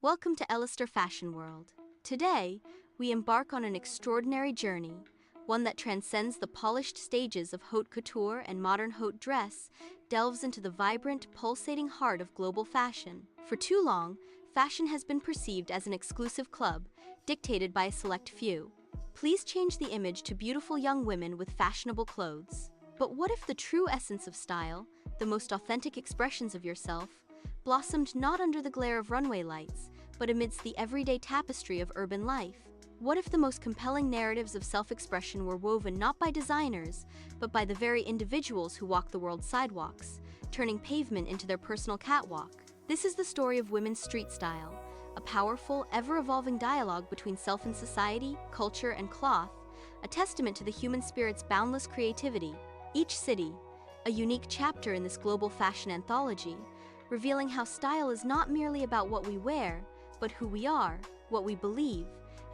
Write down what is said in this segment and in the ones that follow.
Welcome to Ellustar Fashion World. Today, we embark on an extraordinary journey, one that transcends the polished stages of haute couture and modern haute dress, delves into the vibrant, pulsating heart of global fashion. For too long, fashion has been perceived as an exclusive club, dictated by a select few. Please change the image to beautiful young women with fashionable clothes. But what if the true essence of style, the most authentic expressions of yourself, blossomed not under the glare of runway lights, but amidst the everyday tapestry of urban life? What if the most compelling narratives of self-expression were woven not by designers, but by the very individuals who walk the world's sidewalks, turning pavement into their personal catwalk? This is the story of women's street style, a powerful, ever-evolving dialogue between self and society, culture and cloth, a testament to the human spirit's boundless creativity. Each city, a unique chapter in this global fashion anthology, revealing how style is not merely about what we wear, but who we are, what we believe,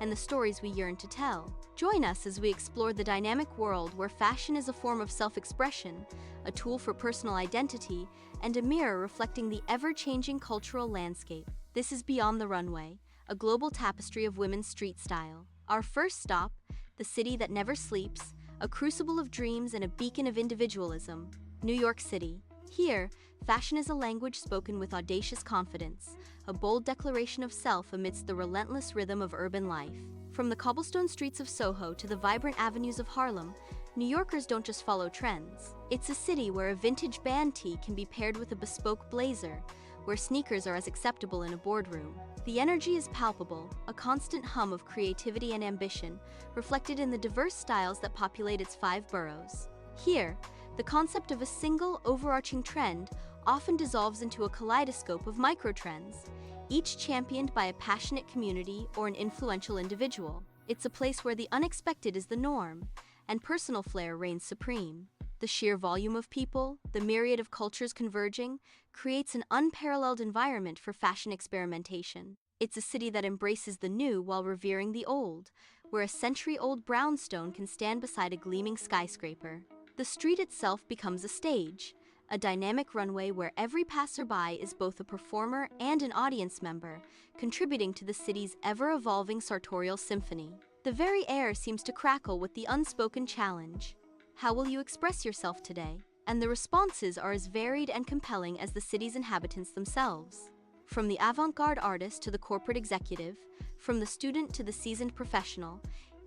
and the stories we yearn to tell. Join us as we explore the dynamic world where fashion is a form of self-expression, a tool for personal identity, and a mirror reflecting the ever-changing cultural landscape. This is Beyond the Runway, a global tapestry of women's street style. Our first stop, the city that never sleeps, a crucible of dreams and a beacon of individualism, New York City. Here, fashion is a language spoken with audacious confidence, a bold declaration of self amidst the relentless rhythm of urban life. From the cobblestone streets of Soho to the vibrant avenues of Harlem, New Yorkers don't just follow trends. It's a city where a vintage band tee can be paired with a bespoke blazer, where sneakers are as acceptable in a boardroom. The energy is palpable, a constant hum of creativity and ambition, reflected in the diverse styles that populate its 5 boroughs. Here, the concept of a single, overarching trend often dissolves into a kaleidoscope of microtrends, each championed by a passionate community or an influential individual. It's a place where the unexpected is the norm, and personal flair reigns supreme. The sheer volume of people, the myriad of cultures converging, creates an unparalleled environment for fashion experimentation. It's a city that embraces the new while revering the old, where a century-old brownstone can stand beside a gleaming skyscraper. The street itself becomes a stage, a dynamic runway where every passerby is both a performer and an audience member, contributing to the city's ever-evolving sartorial symphony. The very air seems to crackle with the unspoken challenge. How will you express yourself today? And the responses are as varied and compelling as the city's inhabitants themselves. From the avant-garde artist to the corporate executive, from the student to the seasoned professional,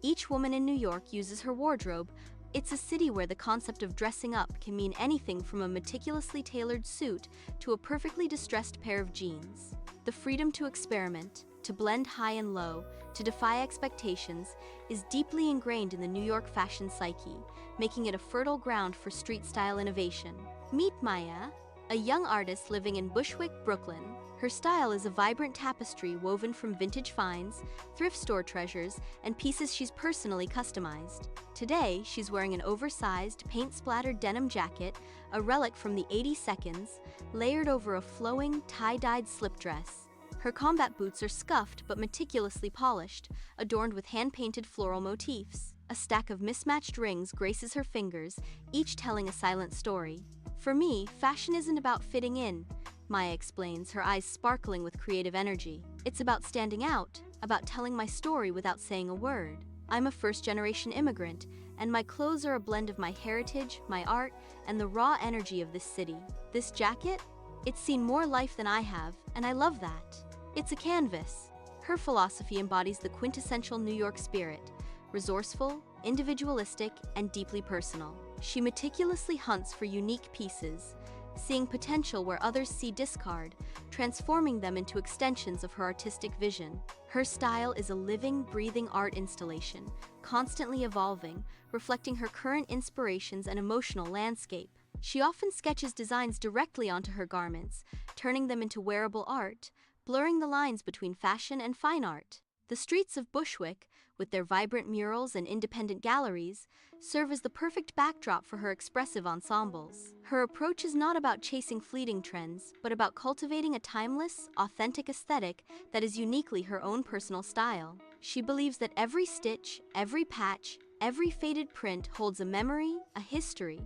each woman in New York uses her wardrobe. It's a city where the concept of dressing up can mean anything from a meticulously tailored suit to a perfectly distressed pair of jeans. The freedom to experiment, to blend high and low, to defy expectations, is deeply ingrained in the New York fashion psyche, making it a fertile ground for street-style innovation. Meet Maya, a young artist living in Bushwick, Brooklyn. Her style is a vibrant tapestry woven from vintage finds, thrift store treasures, and pieces she's personally customized. Today, she's wearing an oversized, paint-splattered denim jacket, a relic from the 82nds, layered over a flowing, tie-dyed slip dress. Her combat boots are scuffed but meticulously polished, adorned with hand-painted floral motifs. A stack of mismatched rings graces her fingers, each telling a silent story. For me, fashion isn't about fitting in, Maya explains, her eyes sparkling with creative energy. It's about standing out, about telling my story without saying a word. I'm a first-generation immigrant, and my clothes are a blend of my heritage, my art, and the raw energy of this city. This jacket? It's seen more life than I have, and I love that. It's a canvas. Her philosophy embodies the quintessential New York spirit, resourceful, individualistic, and deeply personal. She meticulously hunts for unique pieces, seeing potential where others see discard, transforming them into extensions of her artistic vision. Her style is a living, breathing art installation, constantly evolving, reflecting her current inspirations and emotional landscape. She often sketches designs directly onto her garments, turning them into wearable art, blurring the lines between fashion and fine art. The streets of Bushwick, with their vibrant murals and independent galleries, serve as the perfect backdrop for her expressive ensembles. Her approach is not about chasing fleeting trends, but about cultivating a timeless, authentic aesthetic that is uniquely her own personal style. She believes that every stitch, every patch, every faded print holds a memory, a history,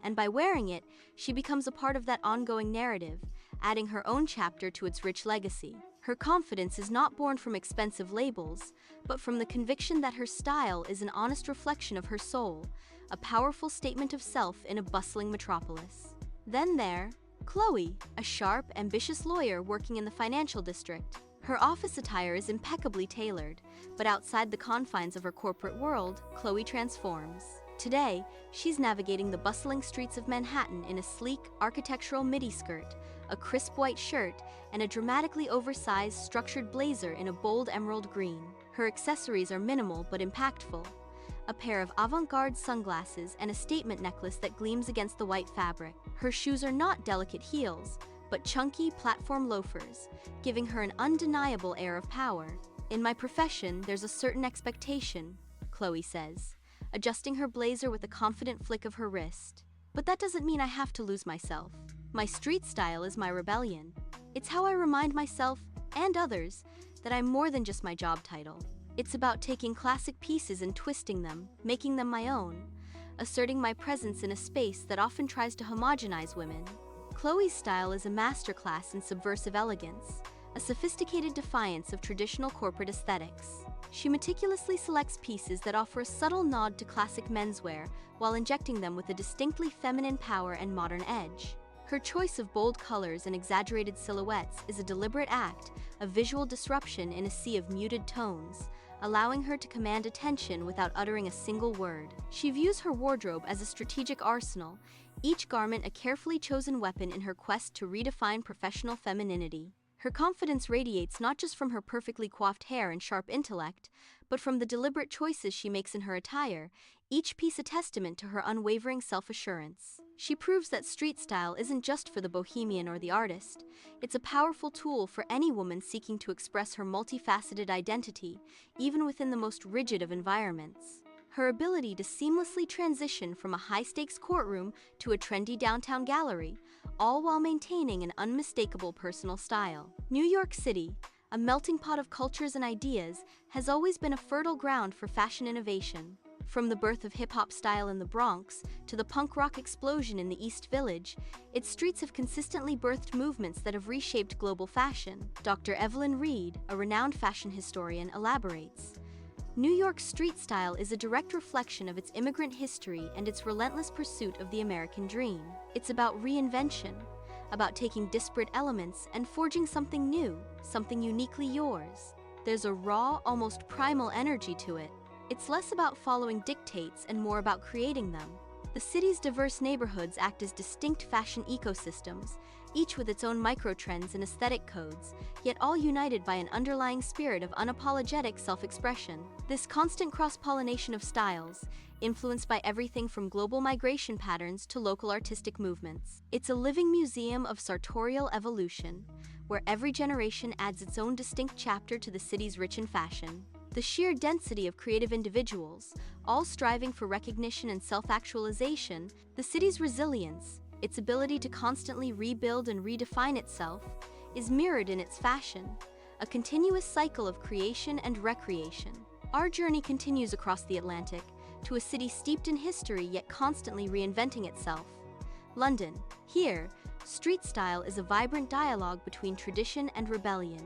and by wearing it, she becomes a part of that ongoing narrative, adding her own chapter to its rich legacy. Her confidence is not born from expensive labels, but from the conviction that her style is an honest reflection of her soul, a powerful statement of self in a bustling metropolis. Then there, Chloe, a sharp, ambitious lawyer working in the financial district. Her office attire is impeccably tailored, but outside the confines of her corporate world, Chloe transforms. Today, she's navigating the bustling streets of Manhattan in a sleek, architectural midi skirt, a crisp white shirt, and a dramatically oversized, structured blazer in a bold emerald green. Her accessories are minimal but impactful. A pair of avant-garde sunglasses and a statement necklace that gleams against the white fabric. Her shoes are not delicate heels, but chunky platform loafers, giving her an undeniable air of power. "In my profession, there's a certain expectation," Chloe says, adjusting her blazer with a confident flick of her wrist. "But that doesn't mean I have to lose myself. My street style is my rebellion. It's how I remind myself, and others, that I'm more than just my job title. It's about taking classic pieces and twisting them, making them my own, asserting my presence in a space that often tries to homogenize women." Chloe's style is a masterclass in subversive elegance, a sophisticated defiance of traditional corporate aesthetics. She meticulously selects pieces that offer a subtle nod to classic menswear while injecting them with a distinctly feminine power and modern edge. Her choice of bold colors and exaggerated silhouettes is a deliberate act of visual disruption in a sea of muted tones, allowing her to command attention without uttering a single word. She views her wardrobe as a strategic arsenal, each garment a carefully chosen weapon in her quest to redefine professional femininity. Her confidence radiates not just from her perfectly coiffed hair and sharp intellect, but from the deliberate choices she makes in her attire, each piece a testament to her unwavering self-assurance. She proves that street style isn't just for the bohemian or the artist. It's a powerful tool for any woman seeking to express her multifaceted identity, even within the most rigid of environments. Her ability to seamlessly transition from a high-stakes courtroom to a trendy downtown gallery, all while maintaining an unmistakable personal style. New York City, a melting pot of cultures and ideas, has always been a fertile ground for fashion innovation. From the birth of hip-hop style in the Bronx to the punk rock explosion in the East Village, its streets have consistently birthed movements that have reshaped global fashion. Dr. Evelyn Reed, a renowned fashion historian, elaborates. New York's street style is a direct reflection of its immigrant history and its relentless pursuit of the American dream. It's about reinvention, about taking disparate elements and forging something new, something uniquely yours. There's a raw, almost primal energy to it. It's less about following dictates and more about creating them. The city's diverse neighborhoods act as distinct fashion ecosystems, each with its own microtrends and aesthetic codes, yet all united by an underlying spirit of unapologetic self-expression. This constant cross-pollination of styles, influenced by everything from global migration patterns to local artistic movements. It's a living museum of sartorial evolution, where every generation adds its own distinct chapter to the city's rich in fashion. The sheer density of creative individuals, all striving for recognition and self-actualization, the city's resilience, its ability to constantly rebuild and redefine itself, is mirrored in its fashion, a continuous cycle of creation and recreation. Our journey continues across the Atlantic, to a city steeped in history yet constantly reinventing itself. London. Here, street style is a vibrant dialogue between tradition and rebellion,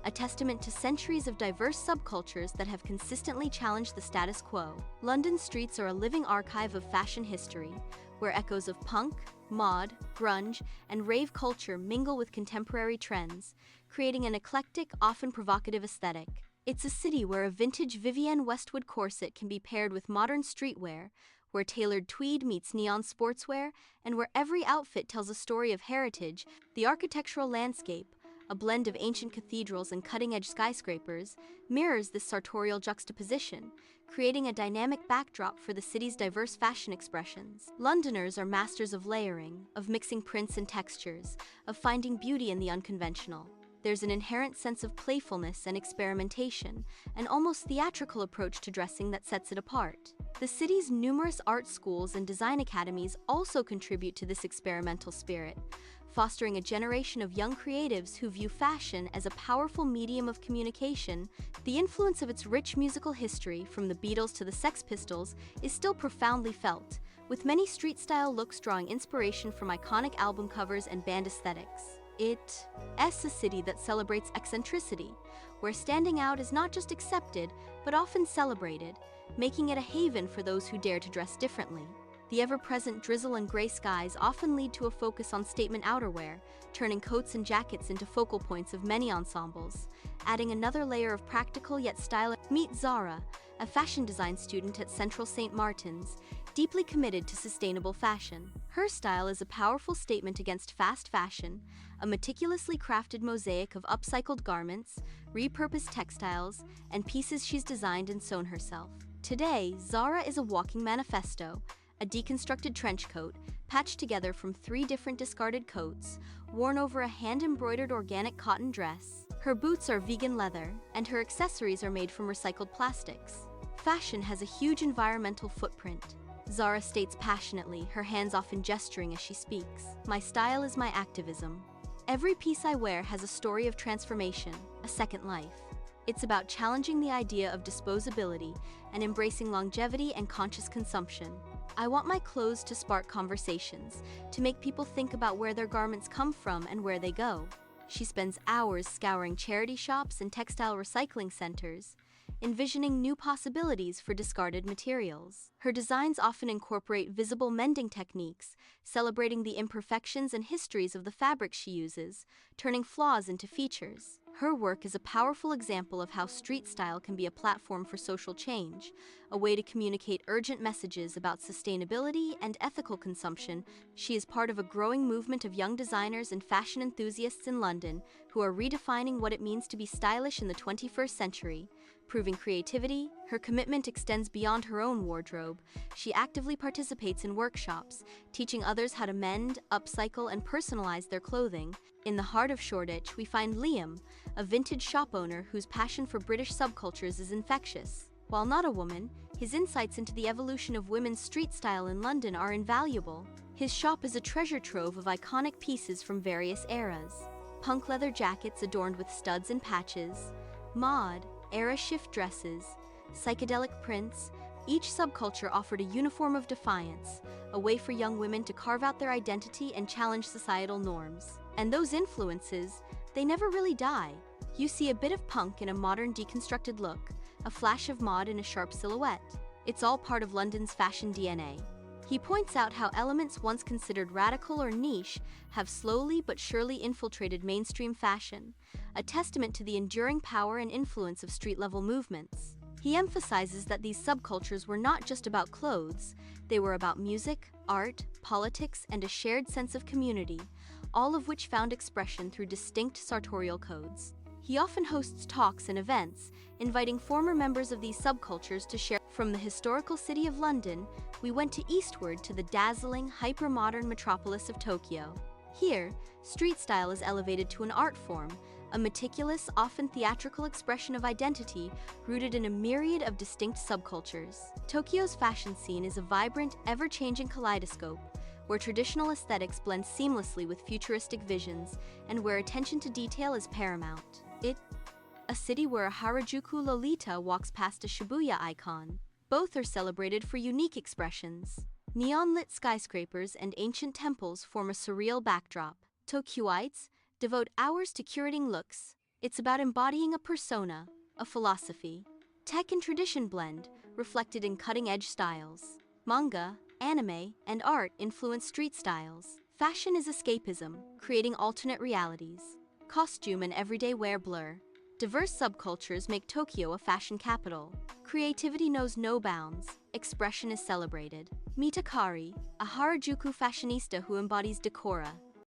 a testament to centuries of diverse subcultures that have consistently challenged the status quo. London's streets are a living archive of fashion history, where echoes of punk, mod, grunge, and rave culture mingle with contemporary trends, creating an eclectic, often provocative aesthetic. It's a city where a vintage Vivienne Westwood corset can be paired with modern streetwear, where tailored tweed meets neon sportswear, and where every outfit tells a story of heritage. The architectural landscape, a blend of ancient cathedrals and cutting-edge skyscrapers, mirrors this sartorial juxtaposition, creating a dynamic backdrop for the city's diverse fashion expressions. Londoners are masters of layering, of mixing prints and textures, of finding beauty in the unconventional. There's an inherent sense of playfulness and experimentation, an almost theatrical approach to dressing that sets it apart. The city's numerous art schools and design academies also contribute to this experimental spirit, fostering a generation of young creatives who view fashion as a powerful medium of communication. The influence of its rich musical history, from the Beatles to the Sex Pistols, is still profoundly felt, with many street-style looks drawing inspiration from iconic album covers and band aesthetics. It's a city that celebrates eccentricity, where standing out is not just accepted, but often celebrated, making it a haven for those who dare to dress differently. The ever-present drizzle and gray skies often lead to a focus on statement outerwear, turning coats and jackets into focal points of many ensembles, adding another layer of practical yet stylish. Meet Zara, a fashion design student at Central St. Martin's, deeply committed to sustainable fashion. Her style is a powerful statement against fast fashion, a meticulously crafted mosaic of upcycled garments, repurposed textiles, and pieces she's designed and sewn herself. Today, Zara is a walking manifesto, a deconstructed trench coat, patched together from 3 different discarded coats, worn over a hand-embroidered organic cotton dress. Her boots are vegan leather, and her accessories are made from recycled plastics. Fashion has a huge environmental footprint. Zara states passionately, her hands often gesturing as she speaks. "My style is my activism. Every piece I wear has a story of transformation, a second life." It's about challenging the idea of disposability and embracing longevity and conscious consumption. "I want my clothes to spark conversations, to make people think about where their garments come from and where they go." She spends hours scouring charity shops and textile recycling centers, envisioning new possibilities for discarded materials. Her designs often incorporate visible mending techniques, celebrating the imperfections and histories of the fabric she uses, turning flaws into features. Her work is a powerful example of how street style can be a platform for social change, a way to communicate urgent messages about sustainability and ethical consumption. She is part of a growing movement of young designers and fashion enthusiasts in London who are redefining what it means to be stylish in the 21st century. Proving creativity, her commitment extends beyond her own wardrobe. She actively participates in workshops, teaching others how to mend, upcycle, and personalize their clothing. In the heart of Shoreditch, we find Liam, a vintage shop owner whose passion for British subcultures is infectious. While not a woman, his insights into the evolution of women's street style in London are invaluable. His shop is a treasure trove of iconic pieces from various eras. Punk leather jackets adorned with studs and patches, mod, era shift dresses, psychedelic prints. Each subculture offered a uniform of defiance, a way for young women to carve out their identity and challenge societal norms. And those influences, they never really die. You see a bit of punk in a modern deconstructed look, a flash of mod in a sharp silhouette. It's all part of London's fashion DNA. He points out how elements once considered radical or niche have slowly but surely infiltrated mainstream fashion, a testament to the enduring power and influence of street-level movements. He emphasizes that these subcultures were not just about clothes, they were about music, art, politics, and a shared sense of community, all of which found expression through distinct sartorial codes. He often hosts talks and events, inviting former members of these subcultures to share. From the historical city of London, we went eastward to the dazzling, hyper-modern metropolis of Tokyo. Here, street style is elevated to an art form, a meticulous, often theatrical expression of identity rooted in a myriad of distinct subcultures. Tokyo's fashion scene is a vibrant, ever-changing kaleidoscope, where traditional aesthetics blend seamlessly with futuristic visions and where attention to detail is paramount. It's a city where a Harajuku Lolita walks past a Shibuya icon. Both are celebrated for unique expressions. Neon-lit skyscrapers and ancient temples form a surreal backdrop. Tokyoites devote hours to curating looks. It's about embodying a persona, a philosophy. Tech and tradition blend, reflected in cutting-edge styles. Manga, anime, and art influence street styles. Fashion is escapism, creating alternate realities. Costume and everyday wear blur. Diverse subcultures make Tokyo a fashion capital. Creativity knows no bounds. Expression is celebrated. Meet Akari, a Harajuku fashionista who embodies decora,